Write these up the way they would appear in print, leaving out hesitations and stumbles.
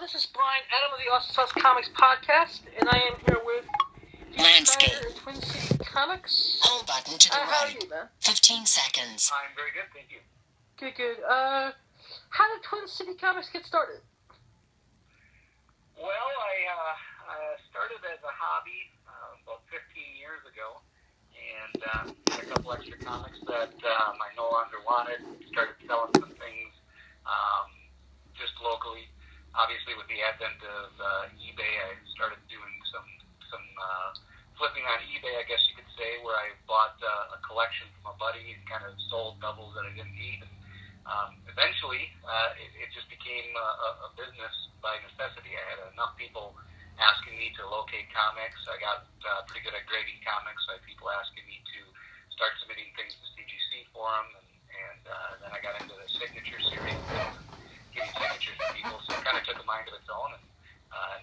this is Brian, Adam of the Awesome Sauce Comics podcast, and I am here with Landscape. Twin City Comics. Hold button to the right. How are you, man? 15 seconds. I'm very good, thank you. Good. How did Twin City Comics get started? Well, I started as a hobby about 15 years ago, and had a couple extra comics that I no longer wanted. Started selling some things just locally. Obviously, with the advent of eBay, I started doing some flipping on eBay, I guess you could say, where I bought a collection from a buddy and kind of sold doubles that I didn't need. And eventually, it just became a business by necessity. I had enough people asking me to locate comics. I got pretty good at grading comics. I had people asking me to start submitting things to CGC for them, and then I got into the signature series, getting signatures to people. So it kind of took a mind of its own, and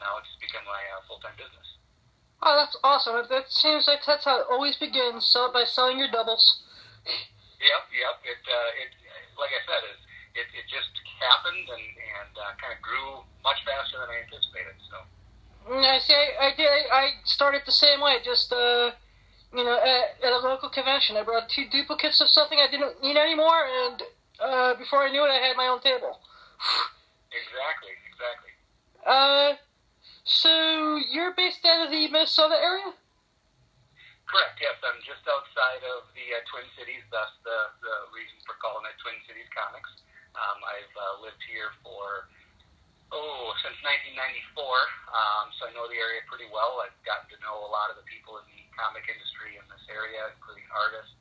now it's become my full-time business. Oh, that's awesome. That seems like that's how it always begins, by selling your doubles. Yep. It like I said, it just happened and kind of grew much faster than I anticipated. So. I see. I started the same way. Just at a local convention, I brought 2 duplicates of something I didn't need anymore, and before I knew it, I had my own table. Exactly. So you're based out of the Minnesota area? Correct, yes. I'm just outside of the Twin Cities, thus the reason for calling it Twin Cities Comics. I've lived here since 1994, so I know the area pretty well. I've gotten to know a lot of the people in the comic industry in this area, including artists,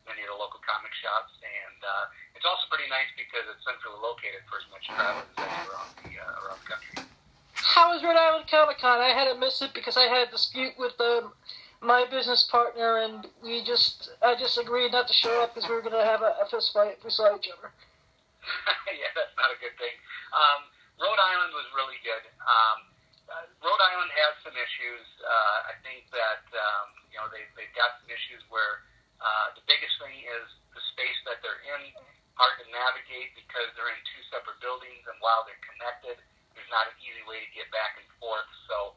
many of the local comic shops, and it's also pretty nice because it's centrally located for as much travel as around the country. How was Rhode Island Comiccon? I had to miss it because I had a dispute with my business partner, and I just agreed not to show up because we were going to have a fist fight if we saw each other. Yeah, that's not a good thing. Rhode Island was really good. Rhode Island has some issues. I think that they've got some issues where the biggest thing is the space that they're in, hard to navigate because they're in 2 separate buildings, and while they're connected, there's not an easy way to get back and forth. So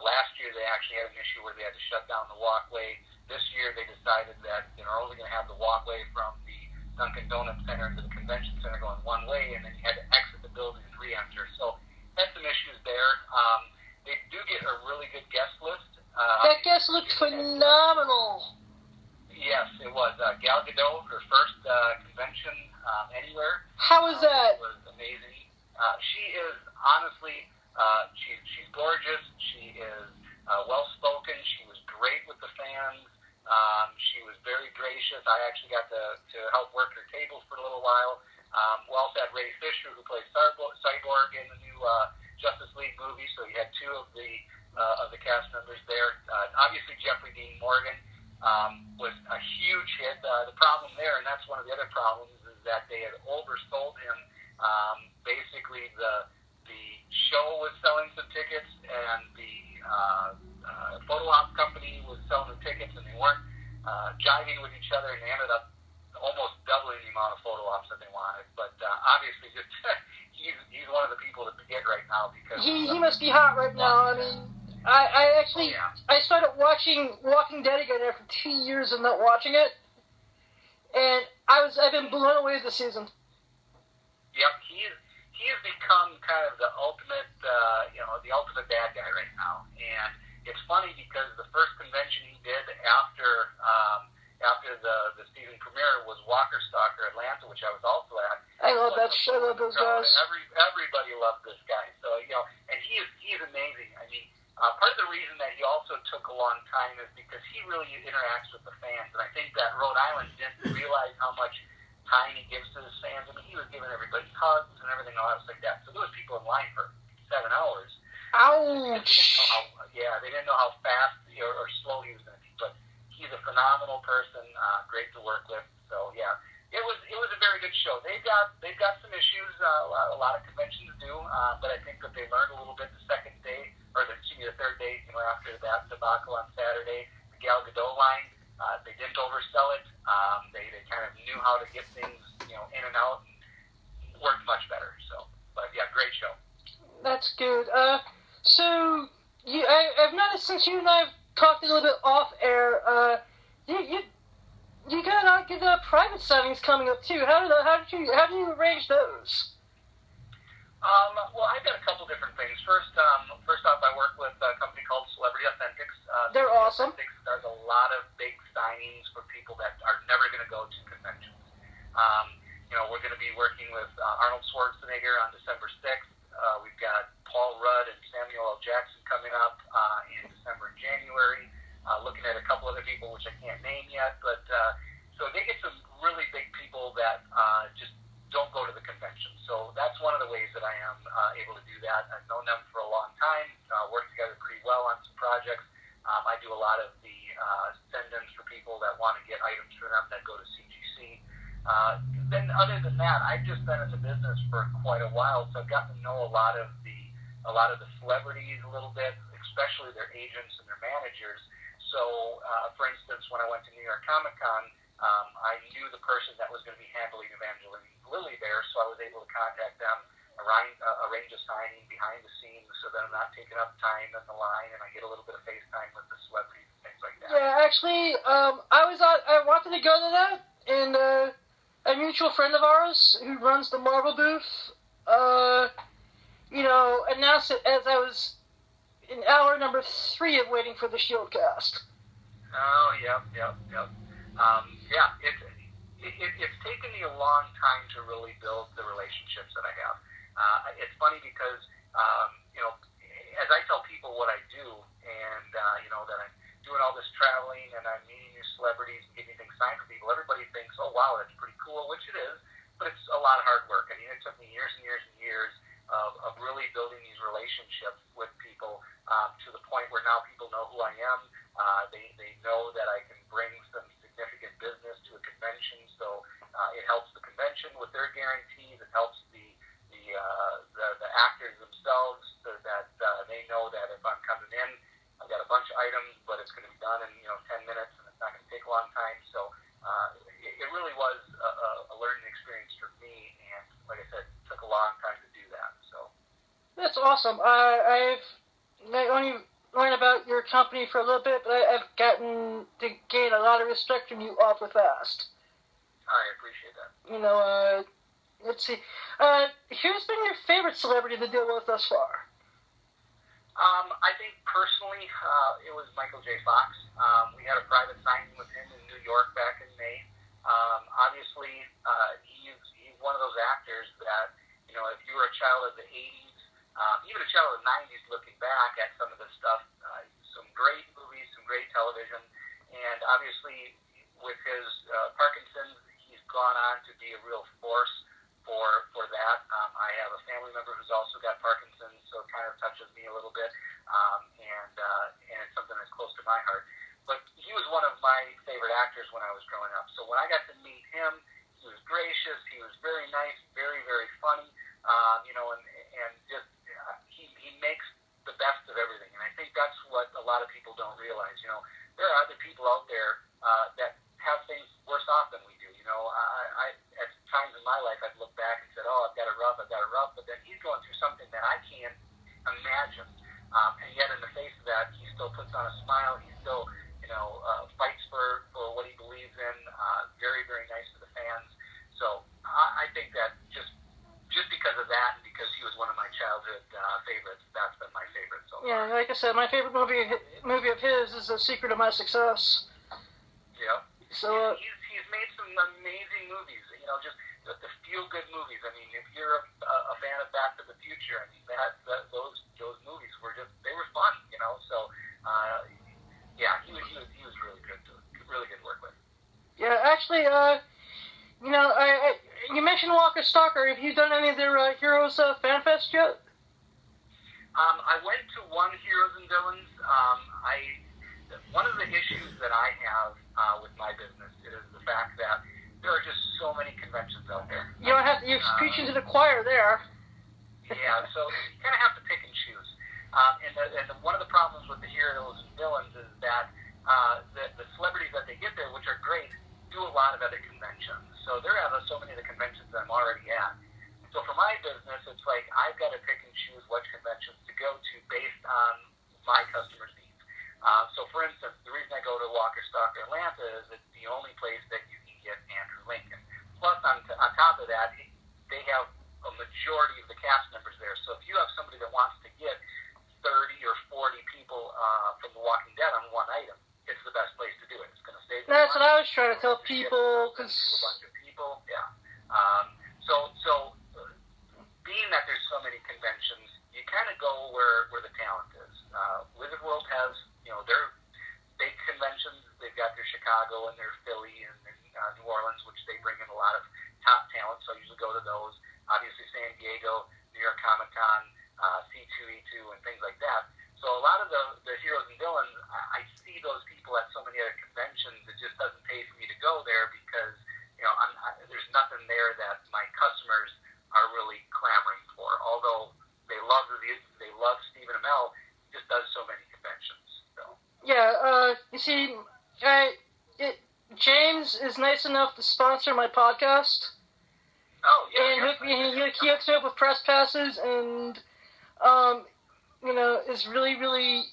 last year they actually had an issue where they had to shut down the walkway. This year they decided that they're only going to have the walkway from the Dunkin' Donuts Center into the convention center going one way, and then you had to exit the building and re-enter. So had some issues there. They do get a really good guest list. That guest looked phenomenal. Yes, it was. Gal Gadot, her first convention anywhere. How was that? It was amazing. She is honestly, she's gorgeous. She is well-spoken. She was great with the fans. She was very gracious. I actually got to help work her tables for a little while. We also had Ray Fisher, who plays Cyborg in the new Justice League movie. So you had 2 of the cast members there. Obviously, Jeffrey Dean Morgan was a huge hit. The problem there, and that's one of the other problems, is that they had oversold him. Basically, the show was selling some tickets, and the photo op company was selling the tickets, and they weren't jiving with each other, and they ended up almost doubling the amount of photo ops that they wanted. But obviously, just he's one of the people to forget right now because he must be hot right now. I mean, I actually I started watching Walking Dead again after 2 years of not watching it, and I've been blown away this season. Yep, he has become kind of the ultimate, the ultimate bad guy right now. And it's funny because the first convention he did after the season premiere was Walker Stalker Atlanta, which I was also at. I love that show. I love those guys. Everybody loved this guy. So and he is amazing. I mean, part of the reason that he also took a long time is because he really interacts with the fans, and I think that Rhode Island didn't realize how much time he gives to his fans. I mean, he was giving everybody hugs and everything else like that. So there was people in line for 7 hours. Ouch! They didn't know how fast or slow he was going to be. But he's a phenomenal person, great to work with. So yeah, it was a very good show. They've got some issues. A lot of conventions do, but I think that they learned a little bit the third day. After that debacle on Saturday, the Gal Gadot line. They didn't oversell it. They kind of knew how to get things, in and out, and worked much better. So, but yeah, great show. That's good. So I've noticed since you and I have talked a little bit off air, you got the private signings coming up too. How did you arrange those? Well, I've got a couple different things. First off, I work with a company called Celebrity Authentics. They're awesome. Authentics does a lot of big signings for people that are never going to go to conventions. We're going to be working with Arnold Schwarzenegger on December 6th. We've got Paul Rudd and Samuel L. Jackson coming up in December and January. Looking at a couple other people, which I can't name yet, but so they get some really big people that just don't go to the convention. So that's one of the ways that I am able to do that. I've known them for a long time, worked together pretty well on some projects. I do a lot of the send-ins for people that want to get items for them that go to CGC. Then other than that, I've just been in the business for quite a while, so I've gotten to know a lot of the celebrities a little bit, especially their agents and their managers. So, for instance, when I went to New York Comiccon, I knew the person that was going to be handling Evangeline Lilly there, so I was able to contact them, arrange a signing behind the scenes so that I'm not taking up time in the line, and I get a little bit of FaceTime with the celebrities and things like that. Yeah, actually, I wanted to go to that, and a mutual friend of ours who runs the Marvel booth, announced it as I was in hour number 3 of waiting for the Shield cast. Oh, yep. It's taken me a long time to really build the relationships that I have. It's funny because, as I tell people what I do, and, that I'm doing all this traveling and I'm meeting new celebrities and getting things signed for people, everybody thinks, oh, wow, that's pretty cool, which it is, but it's a lot of hard work. I mean, it took me years and years and years of really building these relationships with people to the point where now people know who I am. They know that I can bring some significant business to a convention, so it helps the convention with their guarantees. It helps the actors themselves so that they know that if I'm coming in, I've got a bunch of items, but it's going to be done in 10 minutes, and it's not going to take a long time. So it really was a learning experience for me, and like I said, it took a long time to do that. So that's awesome. I've only learned about your company for a little bit, but I've gotten to gain a lot of respect from you awfully fast. I appreciate that. Let's see. Who's been your favorite celebrity to deal with thus far? I think personally, it was Michael J. Fox. We had a private signing with him in New York back in May. Obviously, he's one of those actors that, if you were a child of the 80s, even a child of the 90s looking back at some of the stuff, some great movies, some great television, and obviously with his Parkinson's, he's gone on to be a real force for that. I have a family member who's also got Parkinson's, so it kind of touches me a little bit, and it's something that's close to my heart. But he was one of my favorite actors when I was growing up. So when I got to meet him, he was gracious, he was very nice, very, very funny, and just he makes the best of everything. And I think that's what a lot of people don't realize. There are other people out there that have things worse off than we do. I at times in my life I've looked back and said, oh, I've got it rough, but then he's going through something that I can't imagine. And yet in the face of that, he still puts on a smile. He still, fights for what he believes in. Very, very nice to the fans. So I think that just because of that, and because he was one of my childhood favorites, that's been my favorite. So yeah, like I said, my favorite movie of his is The Secret of My Success. Yeah. So he's made some amazing movies. Just the feel-good movies. I mean, if you're a fan of Back to the Future, I mean, those movies were they were fun. So yeah, he was really good to work with. Yeah, actually, you mentioned Walker Stalker. Have you done any of their Heroes Fan Fest yet? I went to one Heroes and Villains. One of the issues that I have with my business is the fact that there are just so many conventions out there. You're preaching to the choir there. Yeah, so you kind of have to pick and choose. And one of the problems with the Heroes and Villains is that the celebrities that they get there, which are great, do a lot of other conventions. So they're at so many of the conventions that I'm already at. So for my business, it's like I've got to pick and choose what conventions to go to based on my customers' needs. So, for instance, the reason I go to Walker Stalker Atlanta is it's the only place that you can get Andrew Lincoln. Plus, on top of that, they have a majority of the cast members there. So, if you have somebody that wants to get 30 or 40 people from The Walking Dead on one item, it's the best place to do it. It's going to save. That's what I was trying to tell people. To a bunch of people, yeah. So being that there's so many conventions, you kind of go where the talent is. Wizard World has, their big conventions. They've got their Chicago and their Philly and New Orleans, which they bring in a lot of top talent. So I usually go to those. Obviously, San Diego, New York Comic-Con, C2E2, and things like that. So a lot of the heroes and villains, I see those people at so many other conventions. It just doesn't pay for me to go there because there's nothing there that my customers are really clamoring for. Although they love Stephen Amell, he just does so many conventions. So. Yeah, you see, James is nice enough to sponsor my podcast. Oh, yeah. And he hooks me up with press passes, and is really, really,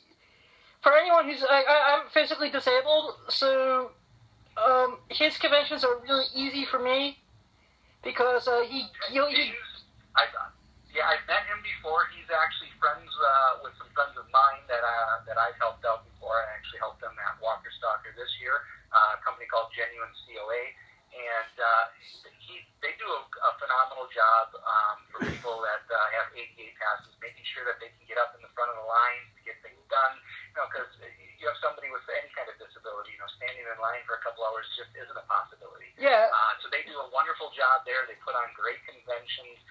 for anyone who's, I'm physically disabled, so his conventions are really easy for me because I've met him before. He's actually friends with some friends of mine that I've helped out before. I actually helped them at Walker Stalker this year, a company called Genuine COA, and they do a phenomenal job for people that have ADA passes, making sure that they can get up in the front of the line to get things done. Because you have somebody with any kind of disability, standing in line for a couple hours just isn't a possibility. Yeah. So they do a wonderful job there. They put on great conventions.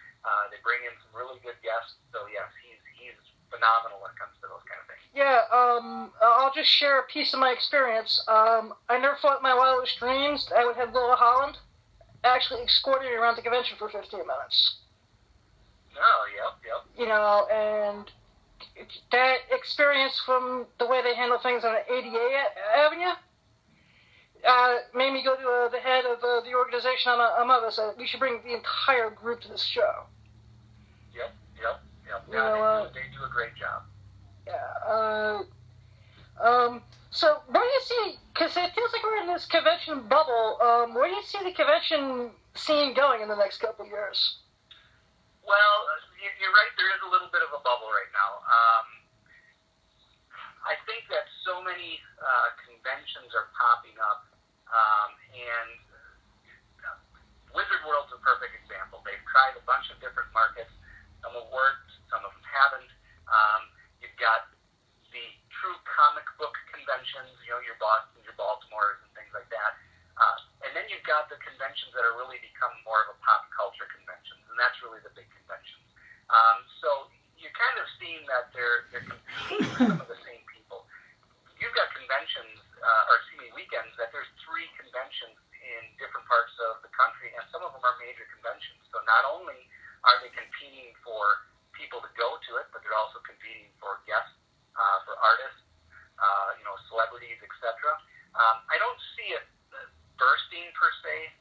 They bring in some really good guests. So yes, he's phenomenal when it comes to those kind of things. Yeah. I'll just share a piece of my experience. I never thought in my wildest dreams I would have Lola Holland actually escorted me around the convention for 15 minutes. Oh, yep. And that experience from the way they handle things on an ADA avenue made me go to the head of the organization I'm of. Said we should bring the entire group to this show. Yep. Yeah, they do a great job. Yeah. So where do you see? Because it feels like we're in this convention bubble. Where do you see the convention scene going in the next couple of years? Well, you're right. There is a little bit of a bubble right now. I think that so many conventions are popping up, and Wizard World's a perfect example. They've tried a bunch of different markets. Some have worked, some of them haven't. You've got the true comic book conventions, your Bostons, your Baltimores, and things like that. And then you've got the conventions that are really become more of a pop culture conventions, and that's really the big conventions. So you're kind of seeing that they're competing with some of the same people. You've got conventions, weekends, that there's 3 conventions in different parts of the country, and some of them are major conventions. So not only are they competing for people to go to it, but they're also competing for guests, for artists, celebrities, etc. I don't see it bursting per se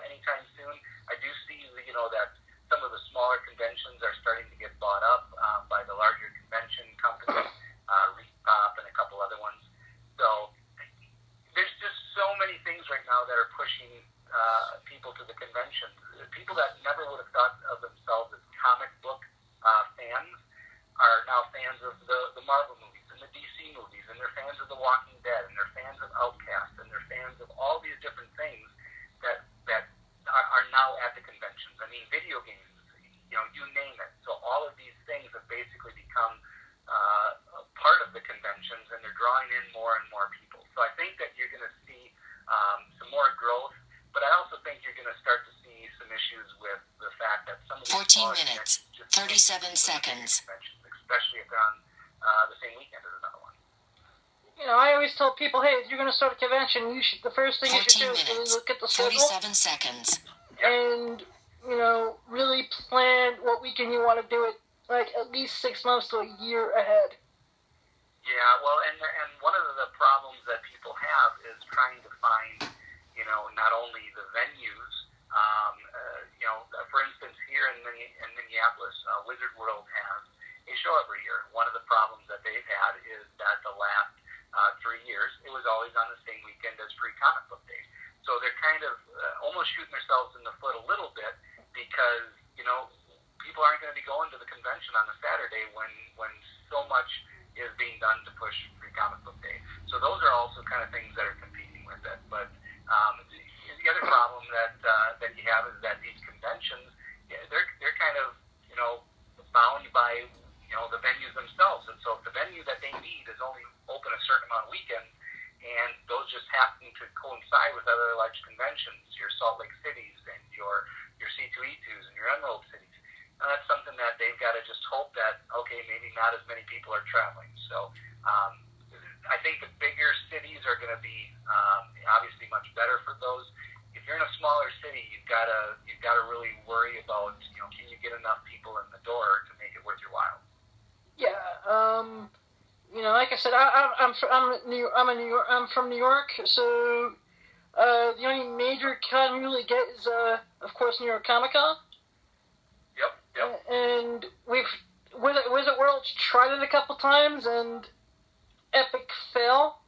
anytime soon. I do see that some of the smaller conventions are starting to get bought up by the larger convention companies, Repop and a couple other ones. So there's just so many things right now that are pushing people to the convention. People that never would have thought of themselves as comic book fans are now fans of the Marvel movies and the DC movies, and they're fans of The Walking Dead, and they're fans of Outcast, and they're fans of all these different things that are now at the conventions. I mean, video games, you name it. So all of these things have basically become a part of the conventions, and they're drawing in more and more people. So I think that you're going to see some more growth, but I also think you're going to start to see some issues with the fact that some of the 14 minutes, 37 seconds. Especially if they're on the same weekend as another one. I always tell people, hey, if you're going to start a convention, the first thing you should do is look at the schedule. 37 seconds. And, really plan what weekend you want to do it, like at least 6 months to a year ahead. Yeah, well, and one of the problems that people have is trying to find, not only the venues, for instance, here in Minneapolis, Wizard World has a always on the same weekend as Free Comic Book Day. So they're kind of almost shooting themselves in the foot a little bit because, people aren't going to be going to the convention on a Saturday when so much is being done to push Free Comic Book Day. So those are also kind of things that are competing with it. But the other problem that you have is that these conventions, they're kind of, bound by, the venues themselves. And so if the venue that they need is only open a certain amount of weekends, and those just happen to coincide with other large conventions, your Salt Lake Cities and your C2E2s and your Emerald Cities, and that's something that they've got to just hope that, okay, maybe not as many people are traveling. So I think the bigger cities are going to be obviously much better for those. If you're in a smaller city, you've got to really worry about, can you get enough people in the door to make it worth your while? Yeah. Like I said, I'm from New York, so the only major con we really get is, of course, New York Comiccon. Yep. And we've Wizard World's tried it a couple times, and epic fail.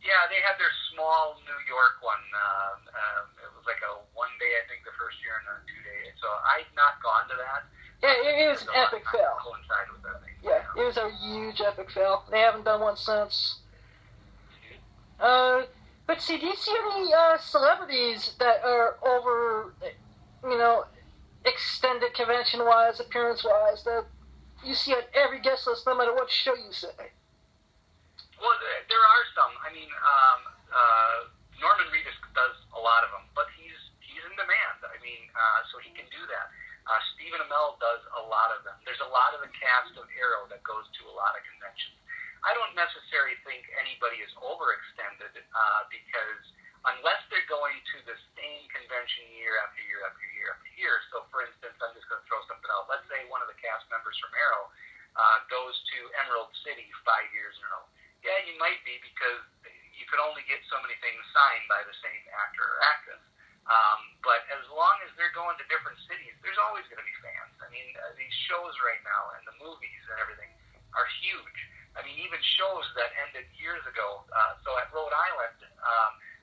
Yeah, they had their small New York one. It was like a 1 day, I think, the first year, and a 2 day. So I've not gone to that. Yeah, it was an epic fail. Coincide with that thing. Yeah, it was a huge epic fail. They haven't done one since. But see, do you see any celebrities that are over, extended convention-wise, appearance-wise, that you see on every guest list, no matter what show you say? Well, there are some. I mean, Norman Reedus does a lot of them, but he's in demand. I mean, so he can do that. Stephen Amell does a lot of them. There's a lot of the cast of Arrow that goes to a lot of conventions. I don't necessarily think anybody is overextended because unless they're going to the same convention year after year after year after year. So, for instance, I'm just going to throw something out. Let's say one of the cast members from Arrow goes to Emerald City 5 years in a row. Yeah, you might be because you could only get so many things signed by the same actor or actress. But as long as they're going to different cities, there's always going to be fans. I mean, these shows right now and the movies and everything are huge. I mean, even shows that ended years ago. So at Rhode Island,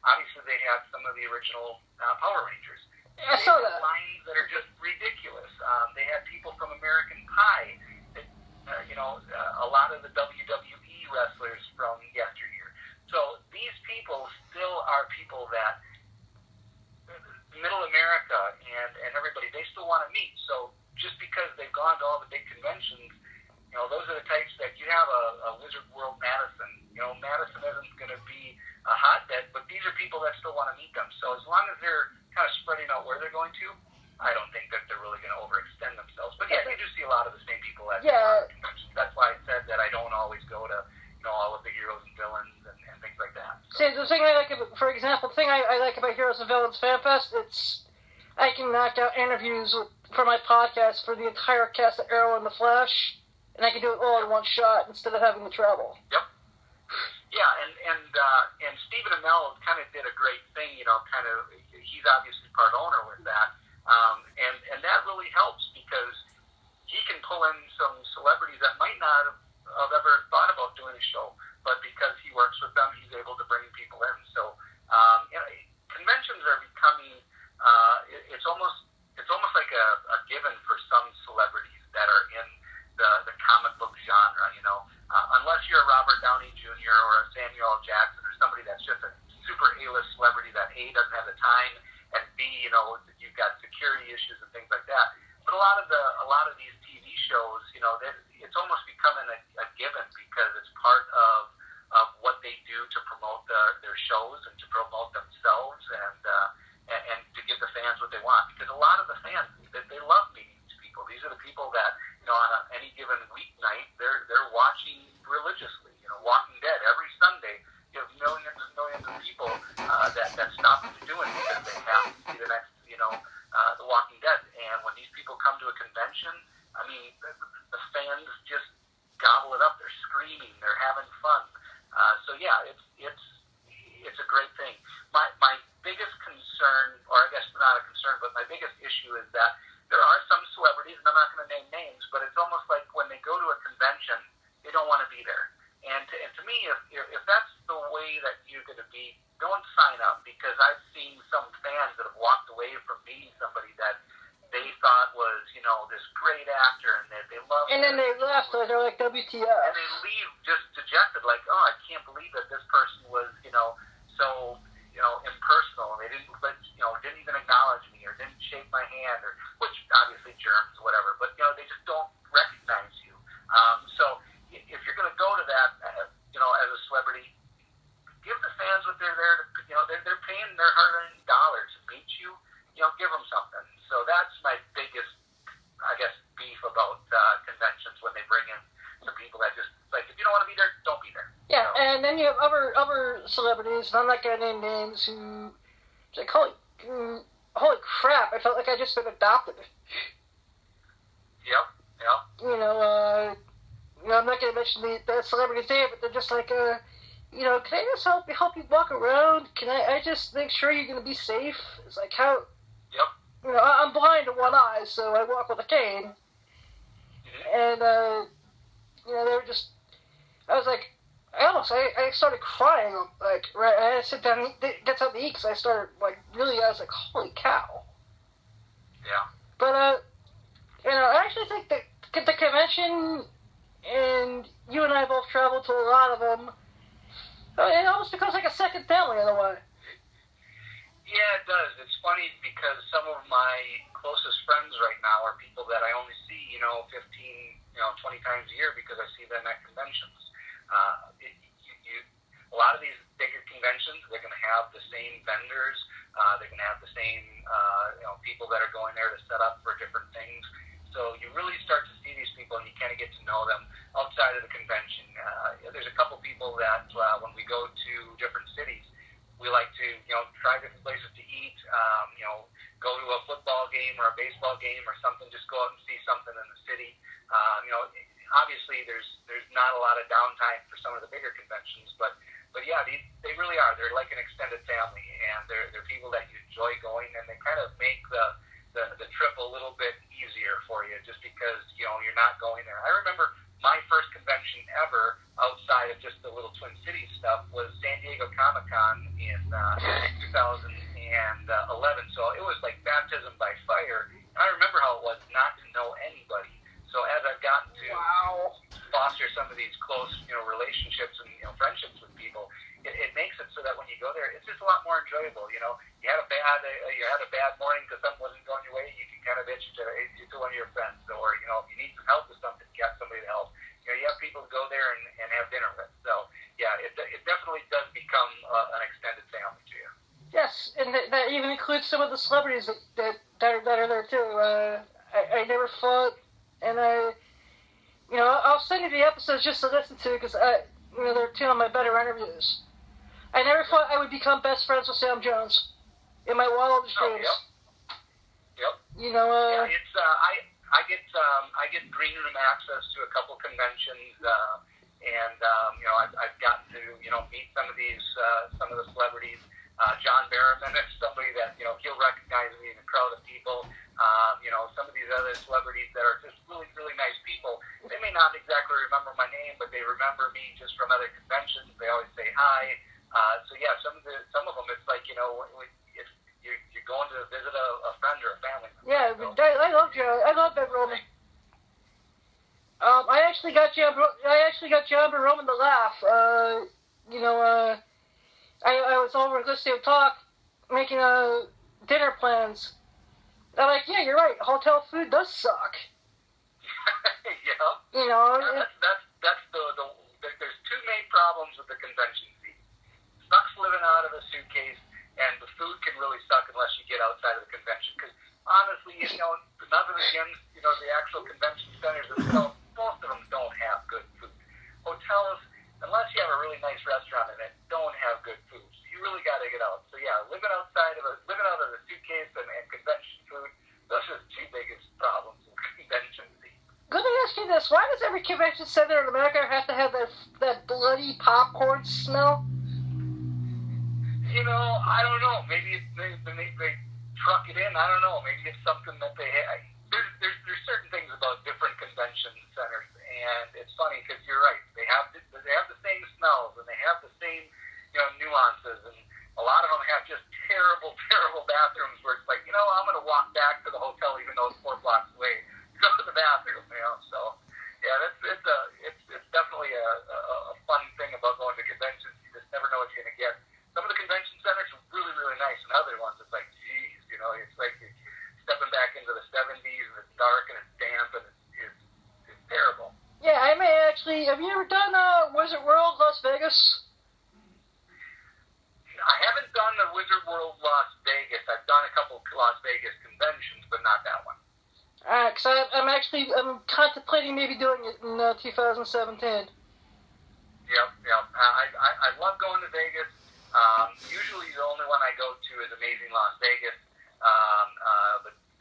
obviously they had some of the original Power Rangers. I saw that. Lines that are just ridiculous. They had people from American Pie. A lot of the WWE wrestlers from yesteryear. So these people still are people that Middle America and everybody, they still want to meet. So just because they've gone to all the big conventions, those are the types that you have a Wizard World Madison. Madison isn't going to be a hotbed, but these are people that still want to meet them. So as long as they're kind of spreading out where they're going to, I don't think that they're really going to overextend themselves. But yeah, you do see a lot of the same people at conventions. That's why I said that I don't always go to all of the heroes and villains and things like that. So. See, the thing I like about, for example, the thing I like about Heroes and Villains Fan Fest, I can knock out interviews for my podcast for the entire cast of Arrow and the Flash, and I can do it all in one shot instead of having to travel. Yep. Yeah, and Stephen Amell kind of did a great thing, he's obviously part owner with that, and that really helps because he can pull in some celebrities that might not have ever thought about doing a show, but because he works with them, he's able to bring people in. So conventions are becoming it's almost like a given for some celebrities that are in the comic book genre. Unless you're a Robert Downey Jr. or a Samuel L. Jackson or somebody that's just a super A-list celebrity that A, doesn't have the time, and B, you've got security issues and things like that. But a lot of these TV shows, it's almost becoming a given because it's part of what they do to promote their shows and to promote themselves and to give the fans what they want. Because a lot of the fans, they love meeting these people. These are the people that on any given weeknight they're watching religiously. Walking Dead every Sunday. You have millions and millions of people that stop what they're doing because they have to see the next The Walking Dead. And when these people come to a convention, I mean, the fans just gobble it up. They're screaming. They're having fun. So yeah, it's a great thing. My biggest concern, or I guess not a concern, but my biggest issue is that there are some celebrities, and I'm not going to name names, but it's almost like when they go to a convention, they don't want to be there. And to me, if that's the way WTF. And they leave just dejected, like, oh, I can't believe that this person was, so, impersonal. They didn't even acknowledge me or didn't shake my hand, or which obviously germs, whatever. But they just don't recognize you. So if you're going to go to that, as a celebrity, give the fans what they're there to. They're paying their hard-earned dollars to meet you. Give them something. So that's my biggest, I guess, beef about conventions when they bring in some people that just like, if you don't want to be there, don't be there. Yeah, and then you have other celebrities, and I'm not gonna name names, who it's like, holy crap! I felt like I just been adopted. Yep. I'm not gonna mention the celebrity's name, but they're just like, can I just help you walk around? Can I just make sure you're gonna be safe? It's like, how? Yep. I'm blind in one eye, so I walk with a cane. Mm-hmm. And they were just. I was like, I started crying. Like, right, I had to sit down and get something to eat because I started I was like, holy cow. Yeah. But I actually think that the convention, and you and I both traveled to a lot of them. It almost becomes like a second family in a way. Yeah, it does. It's funny because some of my closest friends right now are people that I only see, 15, 20 times a year because I see them at conventions. A lot of these bigger conventions, they're going to have the same vendors. They're going to have the same, people that are going there to set up for different things. So you really start to see these people and you kind of get to know them outside of the convention. There's a couple people that when we go to different cities, we like to, try different places to eat, go to a football game or a baseball game or something, just go out and see something in the city. Obviously there's not a lot of downtime for some of the bigger conventions, but yeah, they really are. They're like an extended family, and they're people that you enjoy going, and they kind of make the trip a little bit easier for you just because, you're not going there. I remember my first convention ever outside of just the little Twin Cities stuff was San Diego Comiccon in 2011. So it was like baptism by fire. And I remember how it was not to know anybody. So as I've gotten to foster some of these close, relationships and friendships with people, it makes it so that when you go there, it's just a lot more enjoyable. You had a bad morning because something wasn't going your way, you can kind of bitch to one of your friends, or if you need some help with something, you got somebody to help. You have people to go there and have dinner with. So yeah, it definitely does become an extended family to you. Yes, and that even includes some of the celebrities that are there too. I never thought, and I'll send you the episodes just to listen to because they're two of my better interviews. I never thought I would become best friends with Sam Jones in my wildest dreams. Yep. It's I get green room access to a couple conventions, and I've gotten to meet some of the celebrities. John Barrowman is somebody that he'll recognize me in a crowd of people. Some of these other celebrities that are just really, really nice people. They may not exactly remember my name, but they remember me just from other conventions. They always say hi. So yeah, some of them, it's like if you're going to visit a friend or a family member. Yeah, so, I love John. I love that Roman. I actually got John Barrowman to laugh. I was over listening to talk, making dinner plans. I'm like, yeah, you're right. Hotel food does suck. Yeah. That's there's two main problems with the convention scene. Sucks living out of a suitcase, and the food can really suck unless you get outside of the convention. Because honestly, none of the gyms, the actual convention centers themselves, most of them don't have good food. Hotels, unless you have a really nice restaurant in it, don't have good food. So you really got to get out. So yeah, living out of the suitcase and convention food, those are the two biggest problems with convention scene. Let me ask you this: why does every convention center in America have to have that bloody popcorn smell? I don't know. Maybe they truck it in. I don't know. Maybe it's something that they have. There's certain things about different convention centers, and it's funny because you're right. They have the same smells and they have the same nuances, and a lot of them have just terrible bathrooms where it's like I'm going to walk back to the hotel even though it's 4 blocks away to go to the bathroom. So yeah, it's Vegas? I haven't done the Wizard World Las Vegas. I've done a couple of Las Vegas conventions, but not that one. Because I'm contemplating maybe doing it in 2017. Yep. I love going to Vegas. Usually the only one I go to is Amazing Las Vegas.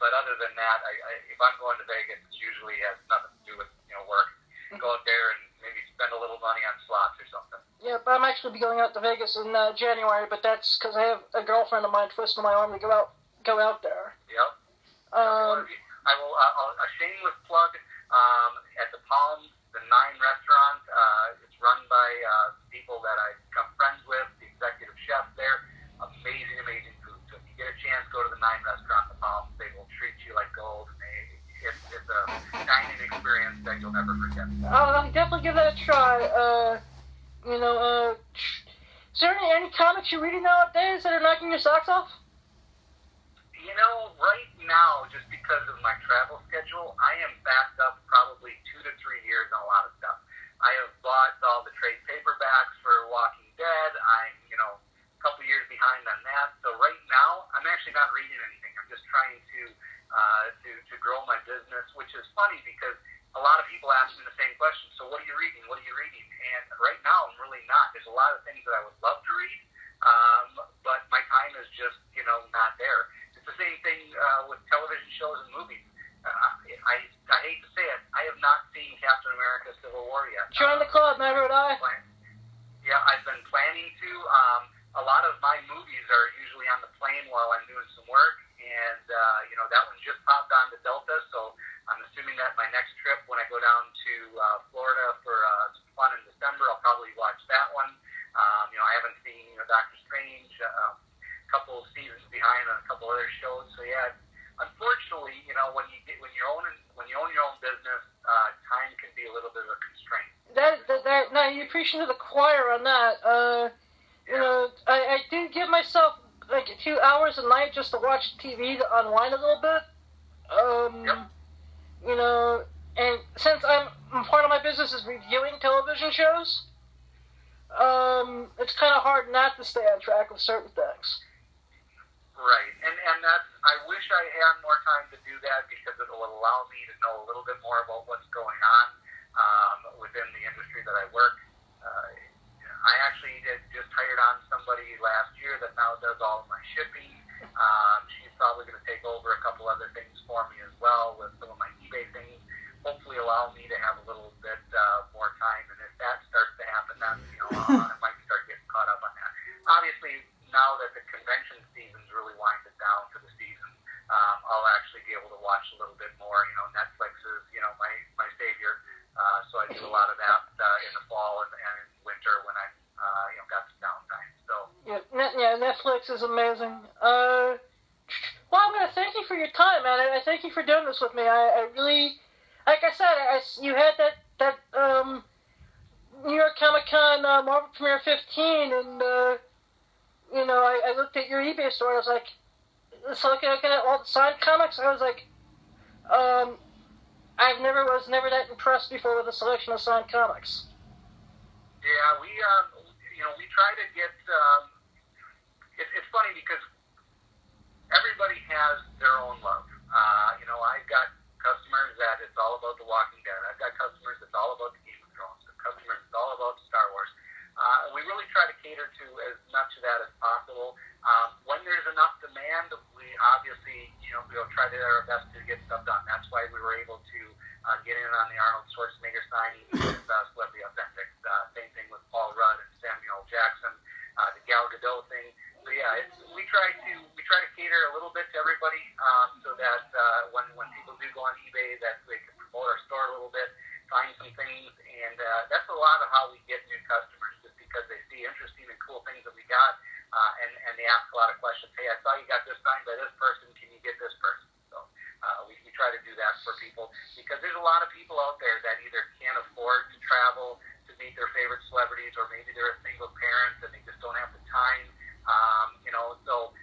But other than that, if I'm going to Vegas, it usually has nothing to do with work. Go out there and maybe spend a little money on slots or something. Yep, I'm actually be going out to Vegas in January, but that's because I have a girlfriend of mine twisting my arm to go out there. Yep. I will. A shameless plug at the Palms, the Nine restaurant. It's run by people that I become friends with, the executive chef there. Amazing food. So if you get a chance, go to the Nine restaurant, the Palms. They will treat you like gold, and it's a dining experience that you'll never forget. I'll definitely give that a try. Is there any comics you're reading nowadays that are knocking your socks off? Right now, just because of my travel schedule, I am backed up probably 2 to 3 years on a lot of stuff. I have bought all the trade paperbacks for Walking Dead. I'm, a couple years behind on that. So right now, I'm actually not reading anything. I'm just trying to grow my business, which is funny because a lot of people ask me the same question. So what are you reading? And right now, I'm really not. There's a lot of things that I would love to read, but my time is just, not there. It's the same thing with television shows and movies. I hate to say it, I have not seen Captain America: Civil War yet. Join the club, never would I. Yeah, I've been planning to. A lot of my movies are usually on the plane while I'm doing some work, and that one just popped on to Delta, so I'm assuming that my next trip, when I go down to Florida for some fun in December, I'll probably watch that one. I haven't seen Doctor Strange. Couple of seasons behind on a couple other shows. So yeah, unfortunately, when you own your own business, time can be a little bit of a constraint. Now you preaching to the choir on that. I do give myself like 2 hours a night just to watch TV to unwind a little bit. Yep. And since I'm part of my business is reviewing television shows, it's kind of hard not to stay on track with certain things. Right, and that's, I wish I had more time to do that because it will allow me to know a little bit more about what's going on within the industry that I work. I actually just hired on somebody last year that now does all of my shipping. She's probably going to take over a couple other things for me as well with some of my eBay things. Hopefully allow me to have a little bit more time, and if that starts to happen, then I might start getting caught up on that. Obviously, now that the convention season's really winded down for the season, I'll actually be able to watch a little bit more. Netflix is, my savior. So I do a lot of that in the fall and winter when I, got some downtime. So yeah, Netflix is amazing. Well, I'm gonna thank you for your time, man. I thank you for doing this with me. I really, like I said, you had that New York Comic-Con Marvel Premiere 15, and I looked at your eBay store. I was like, looking at all the signed comics. I was like, I was never that impressed before with the selection of signed comics. Yeah, we try to get. It's funny because everybody has their own love. I've got customers that it's all about The Walking Dead. I've got customers that's all about the Game of Thrones. The customers it's all about Star Wars. We really try to cater to as much of that as possible. When there's enough demand, we obviously, we'll try to do our best to get stuff done. That's why we were able to get in on the Arnold Schwarzenegger signing with Celebrity Authentics. Same thing with Paul Rudd and Samuel Jackson, the Gal Gadot thing. So yeah, we try to cater a little bit to everybody, so that when people do go on eBay, that they can promote our store a little bit, find some things, and that's a lot of how we get new customers, just because they see interesting and cool things that we got, and they ask a lot of questions. Hey, I saw you got this signed by this person. Can you get this person? So we try to do that for people, because there's a lot of people out there that either can't afford to travel to meet their favorite celebrities, or maybe they're a single parent and they just don't have the time. So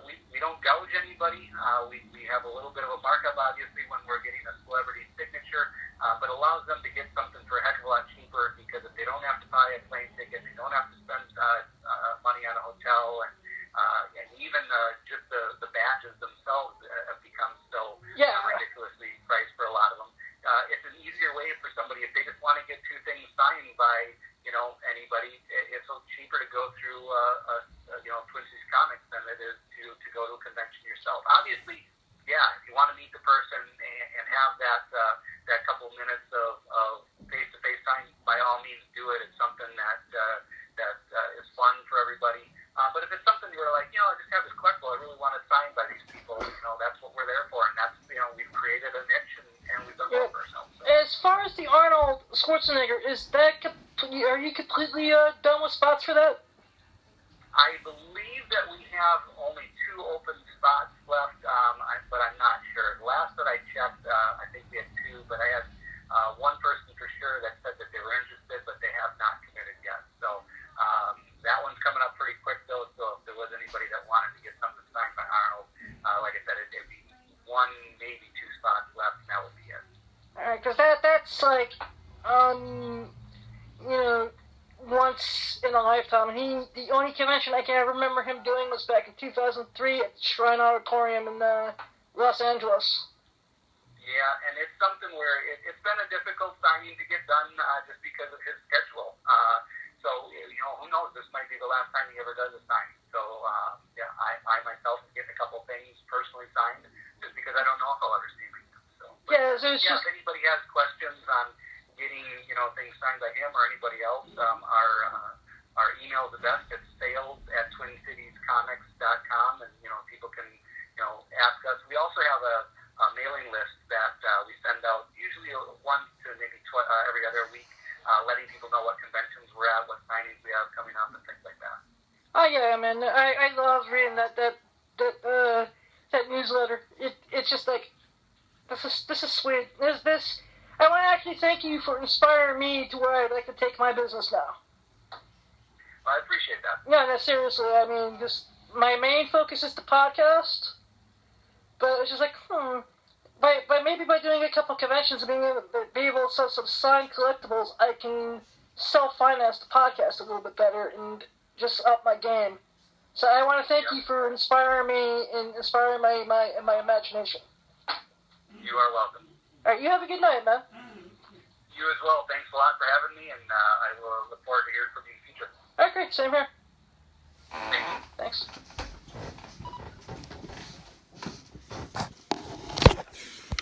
we don't gouge anybody. We have a little bit of a markup, obviously, when we're getting a celebrity signature, but allows them to get something for a heck of a lot cheaper, because if they don't have to buy a plane ticket, they don't have Schwarzenegger, is that are you completely done with spots for that? I believe that we have only 2 open spots left, but I'm not sure. Last that I checked, I think we had 2, but I had one person for sure that said that they were interested, but they have not committed yet. So that one's coming up pretty quick, though. So if there was anybody that wanted to get something signed by Arnold, like I said, it'd be 1, maybe 2 spots left, and that would be it. All right, because that's like, you know, once in a lifetime. The only convention I can remember him doing was back in 2003 at the Shrine Auditorium in Los Angeles. Yeah, and it's something where it's been a difficult signing to get done just because of his schedule. So, you know, who knows? This might be the last time he ever does a signing. So, yeah, I myself am getting a couple things personally signed just because I don't know if I'll ever see him. So, yeah, so it's if anybody has questions on getting, you know, things signed by him or anybody else, our email is the best. It's sales@twincitiescomics.com, and, you know, people can, you know, ask us. We also have a mailing list that we send out usually once to maybe every other week, letting people know what conventions we're at, what signings we have coming up, and things like that. Oh yeah, man, I love reading that newsletter. It's just like, this is sweet. This I want to actually thank you for inspiring me to where I'd like to take my business now. Well, I appreciate that. No, seriously. I mean, just my main focus is the podcast, but it's just like, maybe by doing a couple conventions and being able to sell some signed collectibles, I can self-finance the podcast a little bit better and just up my game. So I want to thank you for inspiring me and inspiring my imagination. You are welcome. All right, you have a good night, man. You as well. Thanks a lot for having me, and I will look forward to hearing from you in the future. All right, great. Same here. Thanks.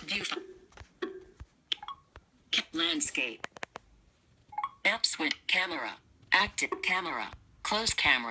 View. Landscape. Apps with camera. Active camera. Close camera.